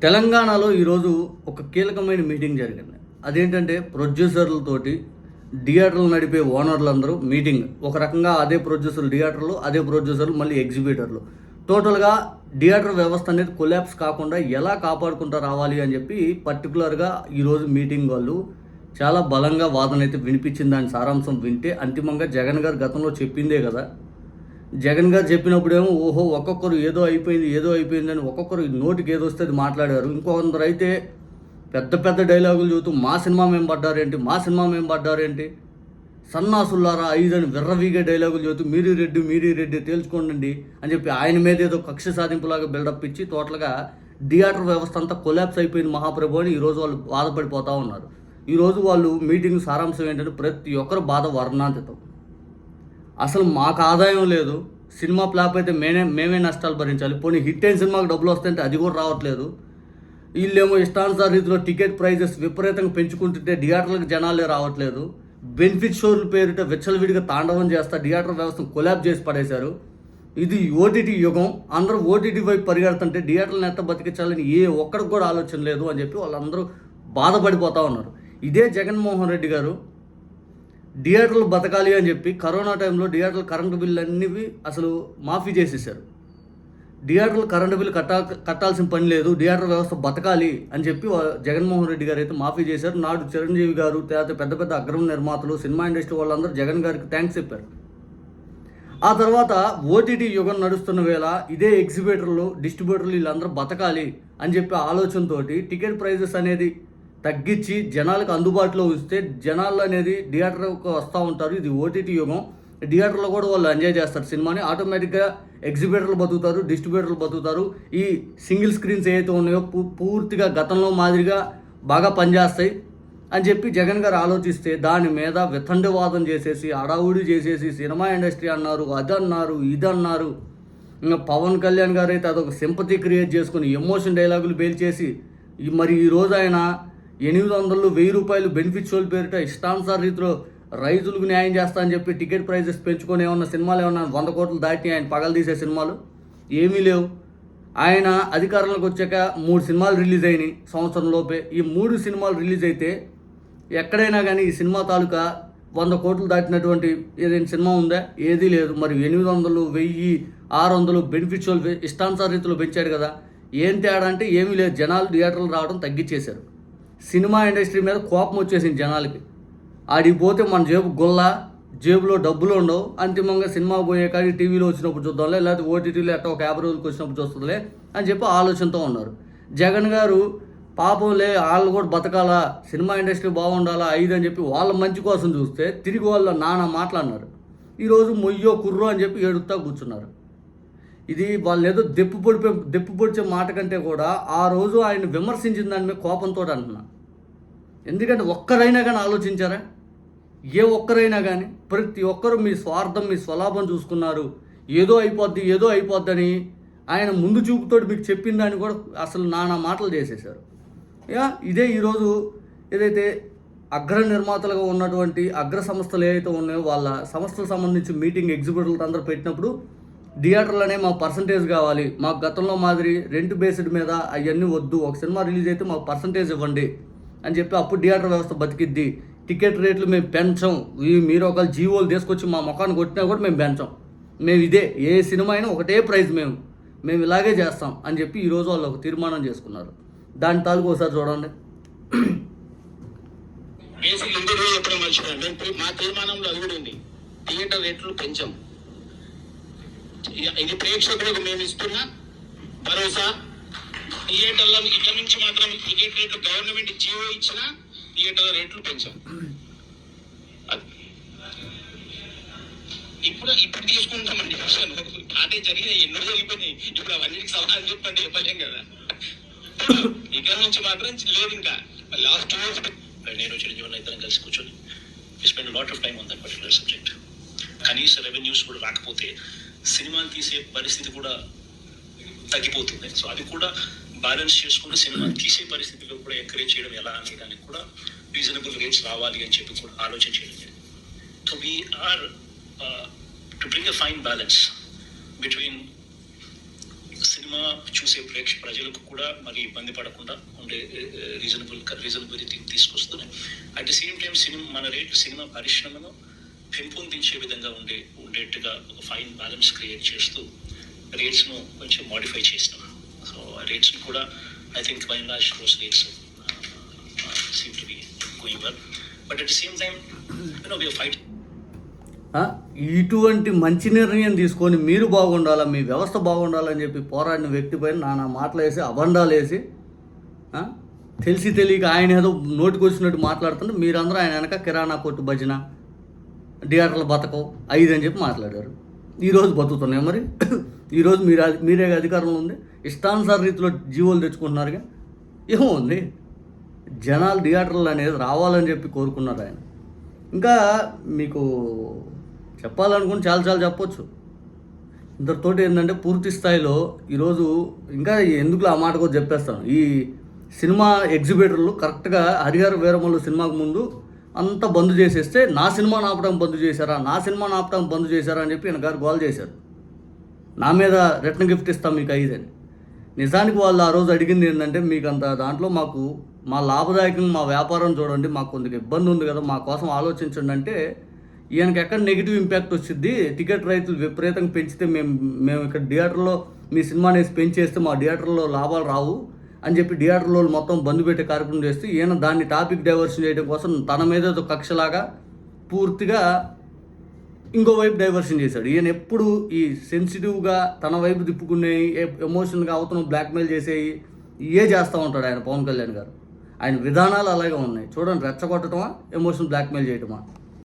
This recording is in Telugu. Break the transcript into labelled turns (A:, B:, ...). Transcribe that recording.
A: తెలంగాణలో ఈరోజు ఒక కీలకమైన మీటింగ్ జరిగింది. అదేంటంటే ప్రొడ్యూసర్లతోటి థియేటర్లు నడిపే ఓనర్లందరూ మీటింగ్. ఒక రకంగా అదే ప్రొడ్యూసర్లు థియేటర్లు, అదే ప్రొడ్యూసర్లు మళ్ళీ ఎగ్జిబిటర్లు. టోటల్గా థియేటర్ వ్యవస్థ అనేది కొలాప్స్ కాకుండా ఎలా కాపాడుకుంటూ రావాలి అని చెప్పి పర్టికులర్గా ఈరోజు మీటింగ్ వాళ్ళు చాలా బలంగా వాదన అయితే వినిపించింది. దాని సారాంశం వింటే అంతిమంగా జగన్ గారు గతంలో చెప్పిందే కదా. జగన్ గారు చెప్పినప్పుడేమో ఓహో ఒక్కొక్కరు ఏదో అయిపోయింది అని ఒక్కొక్కరు నోటికి ఏదో వస్తే అది మాట్లాడారు. ఇంకొందరు అయితే పెద్ద పెద్ద డైలాగులు చెబుతూ మా సినిమా మేము పడ్డారేంటి సన్నాసుల్లారా ఐదని విర్రవీగే డైలాగులు చెబుతూ మీరీ రెడ్డి తేల్చుకోండి అని చెప్పి ఆయన మీద ఏదో కక్ష సాధింపులాగా బిల్డప్ ఇచ్చి టోటల్గా థియేటర్ వ్యవస్థ అంతా కొలాప్స్ అయిపోయింది మహాప్రభు అని ఈరోజు వాళ్ళు బాధపడిపోతూ ఉన్నారు. ఈరోజు వాళ్ళు మీటింగ్ సారాంశం ఏంటంటే ప్రతి ఒక్కరు బాధ వర్ణాతీతం. అసలు మాకు ఆదాయం లేదు, సినిమా ఫ్లాప్ అయితే మేమే నష్టాలు భరించాలి, పోనీ హిట్ అయిన సినిమాకి డబ్బులు వస్తాయంటే అది కూడా రావట్లేదు. వీళ్ళేమో ఇష్టానుసార రీతిలో టికెట్ ప్రైజెస్ విపరీతంగా పెంచుకుంటుంటే థియేటర్లకు జనాలే రావట్లేదు. బెనిఫిట్ షోల పేరిట విచ్చలవిడిగా తాండవం చేస్తా థియేటర్ వ్యవస్థను కొలాబ్ చేసి పడేశారు. ఇది ఓటీటీ యుగం, అందరూ ఓటీటీ వైపు పరిగెడుతుంటే థియేటర్లను ఎంత బతికించాలని ఏ ఒక్కడికి కూడా ఆలోచన లేదు అని చెప్పి వాళ్ళందరూ బాధపడిపోతూ ఉన్నారు. ఇదే జగన్మోహన్ రెడ్డి గారు థియేటర్లు బతకాలి అని చెప్పి కరోనా టైంలో థియేటర్లు కరెంటు బిల్లు అన్నీ అసలు మాఫీ చేసేసారు. థియేటర్లు కరెంటు బిల్లు కట్టాల్సిన పని లేదు, థియేటర్ వ్యవస్థ బతకాలి అని చెప్పి జగన్మోహన్ రెడ్డి గారు అయితే మాఫీ చేశారు. నాడు చిరంజీవి గారు తర్వాత పెద్ద పెద్ద అగ్రమ నిర్మాతలు సినిమా ఇండస్ట్రీ వాళ్ళందరూ జగన్ గారికి థ్యాంక్స్ చెప్పారు. ఆ తర్వాత ఓటీటీ యుగం నడుస్తున్న వేళ ఇదే ఎగ్జిబిటర్లు డిస్ట్రిబ్యూటర్లు వీళ్ళందరూ బతకాలి అని చెప్పి ఆలోచనతో టికెట్ ప్రైజెస్ అనేది తగ్గించి జనాలకు అందుబాటులో ఉంచితే జనాలు అనేది థియేటర్కి వస్తూ ఉంటారు. ఇది ఓటీటీ యుగం, థియేటర్లో కూడా వాళ్ళు ఎంజాయ్ చేస్తారు సినిమాని. ఆటోమేటిక్గా ఎగ్జిబిటర్లు బతుకుతారు, డిస్ట్రిబ్యూటర్లు బతుకుతారు. ఈ సింగిల్ స్క్రీన్స్ ఏవైతే ఉన్నాయో పూర్తిగా గతంలో మాదిరిగా బాగా పనిచేస్తాయి అని చెప్పి జగన్ గారు ఆలోచిస్తే దాని మీద వితండవాదం చేసేసి అడావుడి చేసేసి సినిమా ఇండస్ట్రీ అన్నారు, అదన్నారు, ఇదన్నారు. ఇంకా పవన్ కళ్యాణ్ గారు అయితే అదొక సింపతి క్రియేట్ చేసుకుని ఎమోషన్ డైలాగులు పేల్చేసి మరి ఈరోజు ఆయన 800, 1000 రూపాయలు బెనిఫిట్ షోల పేరిట ఇష్టానుసార రీతిలో రైతులకు న్యాయం చేస్తా అని చెప్పి టికెట్ ప్రైజెస్ పెంచుకొని ఏమన్నా సినిమాలు ఏమన్నా 100 కోట్లు దాటి ఆయన పగలదీసే సినిమాలు ఏమీ లేవు. ఆయన అధికారంలోకి వచ్చాక 3 సినిమాలు రిలీజ్ అయినాయి సంవత్సరంలోపే. ఈ 3 సినిమాలు రిలీజ్ అయితే ఎక్కడైనా కానీ ఈ సినిమా తాలూకా 100 కోట్లు దాటినటువంటి ఏదైనా సినిమా ఉందా? ఏదీ లేదు. మరి 800, 1000, 600 బెనిఫిట్ షోలు ఇష్టానుసార రీతిలో పెంచాడు కదా. ఏం తేడా అంటే ఏమీ లేదు, జనాలు థియేటర్లు రావడం తగ్గించేశారు. సినిమా ఇండస్ట్రీ మీద కోపం వచ్చేసింది జనాలకి. ఆడికి పోతే మన జేబులో డబ్బులు ఉండవు, అంతిమంగా సినిమా పోయే కానీ టీవీలో వచ్చినప్పుడు చూద్దాంలే, లేకపోతే ఓటీటీలో ఎట్లా ఒక 50 రోజులకు వచ్చినప్పుడు చూస్తుందిలే అని చెప్పి ఆలోచనతో ఉన్నారు. జగన్ గారు పాపంలే వాళ్ళు కూడా బతకాలా, సినిమా ఇండస్ట్రీ బాగుండాలా అని చెప్పి వాళ్ళ మంచి కోసం చూస్తే తిరిగి వాళ్ళ నానా మాట్లాడినారు. ఈరోజు మొయ్యో కుర్రో అని చెప్పి ఏడుస్తా కూర్చున్నారు. ఇది వాళ్ళు ఏదో దెప్పు పొడిచే మాట కంటే కూడా ఆ రోజు ఆయన విమర్శించిన దాని మీద కోపంతో అంటున్నా. ఎందుకంటే ఒక్కరైనా కానీ ఆలోచించారా? ఏ ఒక్కరైనా కానీ ప్రతి ఒక్కరు మీ స్వార్థం, మీ స్వలాభం చూసుకున్నారు. ఏదో అయిపోద్దని ఆయన ముందు చూపుతోటి మీకు చెప్పిన దాన్ని కూడా అసలు నానా మాటలు చేసేశారు. ఇదే ఈరోజు ఏదైతే అగ్ర నిర్మాతలుగా ఉన్నటువంటి అగ్ర సంస్థలు ఏవైతే ఉన్నాయో వాళ్ళ సంస్థలకు సంబంధించి మీటింగ్ ఎగ్జిబిటర్లు అందరూ పెట్టినప్పుడు థియేటర్లోనే మాకు పర్సంటేజ్ కావాలి, మాకు గతంలో మాదిరి రెంట్ బేస్డ్ మీద అవన్నీ వద్దు, ఒక సినిమా రిలీజ్ అయితే మాకు పర్సంటేజ్ ఇవ్వండి అని చెప్పి అప్పుడు థియేటర్ వ్యవస్థ బతికిద్ది. టికెట్ రేట్లు మేము పెంచం, మీరు ఒకవేళ జీవోలు తీసుకొచ్చి మా ముఖాన్ని కొట్టినా కూడా మేము పెంచం, మేము ఇదే ఏ సినిమా అయినా ఒకటే ప్రైజ్, మేము ఇలాగే చేస్తాం అని చెప్పి ఈరోజు వాళ్ళు ఒక తీర్మానం చేసుకున్నారు. దాని తాలూకు ఒకసారి చూడండి.
B: మా తీర్మానంలో అది కూడా ఉంది, థియేటర్ రేట్లు పెంచం. ఇది ప్రేక్షకులకు మేము ఇస్తున్న భరోసా. థియేటర్ల ఇక్కడ నుంచి మాత్రం టికెట్ రేట్లు గవర్నమెంట్ జీవో ఇచ్చిన థియేటర్ల రేట్లు పెంచాం. ఇప్పుడు తీసుకుంటామండి. పాటే జరిగినాయి, ఎన్నో జరిగిపోయినాయి. ఇప్పుడు అవన్నిటికి సవాలు చెప్పలేం కదా. ఇక్కడ నుంచి మాత్రం లేదు. ఇంకా లాస్ట్ నేను చిరంజీవి ఇద్దరం కలిసి కూర్చొని spend lot of time on that particular subject. కనీస రెవెన్యూస్ కూడా రాకపోతే సినిమాని తీసే పరిస్థితి కూడా తగ్గిపోతుంది. సో అది కూడా బ్యాలెన్స్ చేసుకుని సినిమాని తీసే పరిస్థితిలో కూడా ఎంకరేజ్ చేయడం ఎలా అనే దానికి కూడా రీజనబుల్ రేట్స్ రావాలి అని చెప్పి కూడా ఆలోచన చేయడం జరిగింది. So we are to bring a fine balance between
C: cinema చూసే ప్రజలకు కూడా మరి ఇబ్బంది పడకుండా ఉండే రీజనబిలిటీ తీసుకొస్తున్నాయి. At the same time cinema పరిశ్రమను పెంపొందించే విధంగా ఉండేట్టుగా ఒక ఫైన్ బ్యాలెన్స్ క్రియేట్ చేస్తూ రేట్స్ను కొంచెం మాడిఫై చేసినాం. సో ఆ రేట్స్ను కూడా I think by and large those rates seem to be going well. But at the same time we are fighting.
A: ఇటువంటి మంచి నిర్ణయం తీసుకొని మీరు బాగుండాలా, మీ వ్యవస్థ బాగుండాలని చెప్పి పోరాడిన వ్యక్తి పైన నానా మాటలు వేసి అబండాలు వేసి తెలిసి తెలియక ఆయన ఏదో నోటికి వచ్చినట్టు మాట్లాడుతుంటే మీరందరూ ఆయన వెనక కిరాణా కొట్టు భజన థియేటర్లు బతకం 5 అని చెప్పి మాట్లాడారు. ఈరోజు బతుకుతున్నాయి. మరి ఈరోజు మీరే అధికారంలో ఉంది, ఇష్టానుసార రీతిలో జీవోలు తెచ్చుకుంటున్నారుగా. ఏముంది, జనాలు థియేటర్లు అనేది రావాలని చెప్పి కోరుకున్నారు ఆయన. ఇంకా మీకు చెప్పాలనుకుని చాలా చెప్పొచ్చు. ఇంతటితోటి ఏంటంటే పూర్తి స్థాయిలో ఈరోజు ఇంకా ఎందుకు ఆ మాట కూడా చెప్పేస్తాను. ఈ సినిమా ఎగ్జిబిటర్లు కరెక్ట్గా హరిహర వీరమల్లు సినిమాకు ముందు అంతా బంద్ చేసేస్తే నా సినిమాని ఆపడం బంద్ చేశారా అని చెప్పి ఆయన గారు గోల్ చేశారు. నా మీద రిటర్న్ గిఫ్ట్ ఇస్తాం మీకు 5 అని. నిజానికి వాళ్ళు ఆ రోజు అడిగింది ఏంటంటే, మీకు అంత దాంట్లో మాకు మా లాభదాయకంగా మా వ్యాపారం చూడండి, మాకు కొంచెం ఇబ్బంది ఉంది కదా, మా కోసం ఆలోచించండి అంటే ఈయనకి ఎక్కడ నెగిటివ్ ఇంపాక్ట్ వచ్చింది. టికెట్ రైతులు విపరీతంగా పెంచితే మేము ఇక్కడ థియేటర్లో మీ సినిమాని పెంచేస్తే మా థియేటర్లో లాభాలు రావు అని చెప్పి థియేటర్లో మొత్తం బంద్ పెట్టే కార్యక్రమం చేస్తే ఈయన దాన్ని టాపిక్ డైవర్షన్ చేయడం కోసం తన మీద ఒక కక్షలాగా పూర్తిగా ఇంకోవైపు డైవర్షన్ చేశాడు. ఈయన ఎప్పుడు ఈ సెన్సిటివ్గా తన వైపు తిప్పుకునే ఎమోషన్గా అవతను బ్లాక్మెయిల్ చేసేవి చేస్తూ ఉంటాడు ఆయన పవన్ కళ్యాణ్ గారు. ఆయన విధానాలు అలాగే ఉన్నాయి చూడండి. రెచ్చగొట్టడమా, ఎమోషన్ బ్లాక్మెయిల్ చేయటమా.